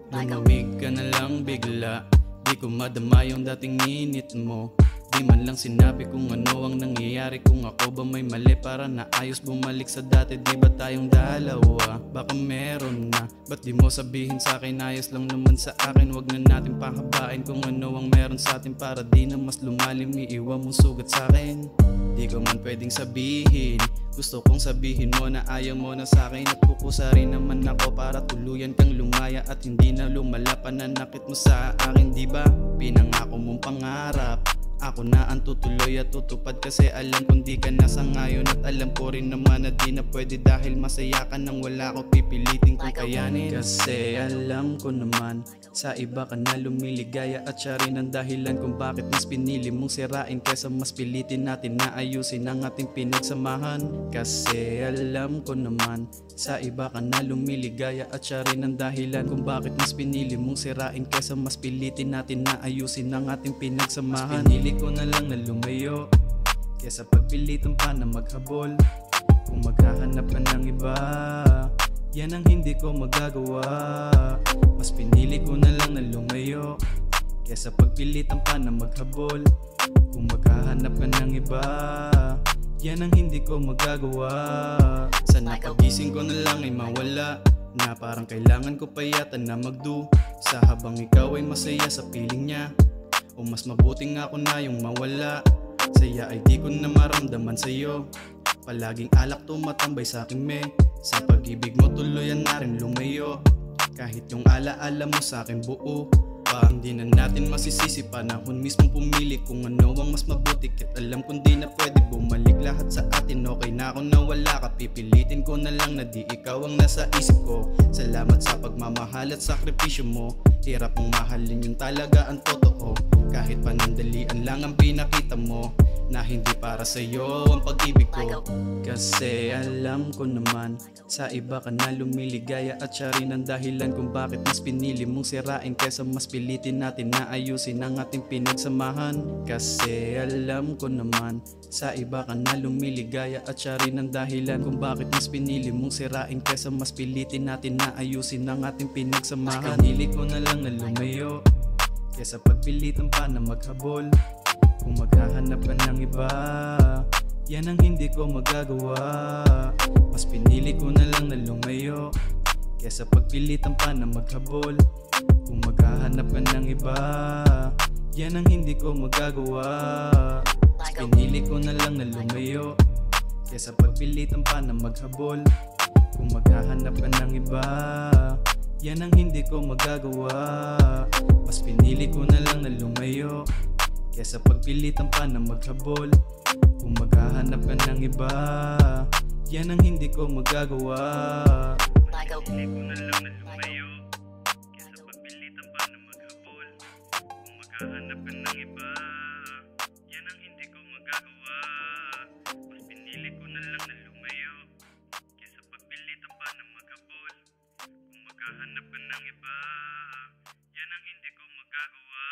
Lumamig ka na lang bigla, di ko madama yung dating init mo. Di man lang sinabi kung ano ang nangyayari, kung ako ba may mali para naayos bumalik sa dati. Di ba tayong dalawa? Baka meron na, ba't di mo sabihin sa'kin? Ayos lang naman sa akin, wag na natin pahabain kung ano ang meron sa atin, para di na mas lumalim, iiwan mong sugat sa'kin. Di ko man pwedeng sabihin, gusto kong sabihin mo na ayaw mo na sa'kin, at kukusa rin naman ako para tuluyan kang lumaya at hindi na lumala pananakit mo sa akin. Di ba pinangako mong pangarap, ako na ang tutuloy at tutupad, kasi alam kong di ka nasa ngayon, at alam ko rin naman na di na pwede dahil masaya ka nang wala ko pipilitin kung kayanin. Kasi alam ko naman sa iba ka na lumiligaya, at siya rin ang dahilan kung bakit mas pinili mong sirain kaysa mas pilitin natin na ayusin ang ating pinagsamahan. Kasi alam ko naman sa iba ka na lumiligaya, at siya rin ang dahilan kung bakit mas pinili mong sirain kaysa mas pilitin natin na ayusin ang ating pinagsamahan. Mas pinili ko na lang na lumayo kaysa pagpilitan pa na maghabol. Kung maghahanap ka ng iba, yan ang hindi ko magagawa. Mas pinili ko na lang na lumayo kaysa pagpilitan pa na maghabol. Kung maghahanap ka ng iba, yan ang hindi ko magagawa. Sana pagising ko na lang ay mawala, na parang kailangan ko pa yata na magdo, sa habang ikaw ay masaya sa piling niya. O mas mabuting ako na yung mawala, saya ay di ko na maramdaman sa'yo. Palaging alak tumatambay sa akin sa pag-ibig mo tuluyan na rin lumayo. Kahit yung alaala mo sa akin buo pa, hindi na natin masisisi, panahon mismo pumili kung ano ang mas mabuti. Kahit alam kong di na pwede bumalik lahat sa atin, okay na ako na wala ka. Pipilitin ko na lang na di ikaw ang nasa isip ko. Salamat sa pagmamahal at sakripisyo mo, hirap mong mahalin yung talaga ang totoo. Kahit panandalian lang ang pinakita mo, na hindi para sa'yo ang pag-ibig ko. Kasi alam ko naman sa iba ka na lumiligaya, at siya rin ang dahilan kung bakit mas pinili mong sirain kaysa mas pilitin natin na ayusin ang ating pinagsamahan. Kasi alam ko naman sa iba ka na lumiligaya, at siya rin ang dahilan kung bakit mas pinili mong sirain kaysa mas pilitin natin na ayusin ang ating pinagsamahan. Pinili ko na lang na lumayo kaysa pagpilitan pa na maghabol. Kung maghahanap ka ng iba, yan ang hindi ko magagawa. Mas pinili ko na lang na lumayo kaysa pagpilitan pa na maghabol. Kung maghahanap ka ng iba, yan ang hindi ko magagawa. Mas pinili ko na lang na lumayo kaysa pagpilitan pa na maghabol. Kung maghahanap ka ng iba, yan ang hindi ko magagawa. Mas pinili ko na lang na lumayo kaysa pagpilitan pa na maghabol. Kung maghahanap ka ng iba, yan ang hindi ko magagawa. Pinili ko na lang na lumayo kaysa pagpilitan pa na maghabol. Kung maghahanap ka ng iba, yan ang hindi ko magagawa. Mas pinili ko na lang na lumayo kaysa pagpilitan pa na maghabol. Kung maghahanap ka ng iba, yan ang hindi ko magagawa.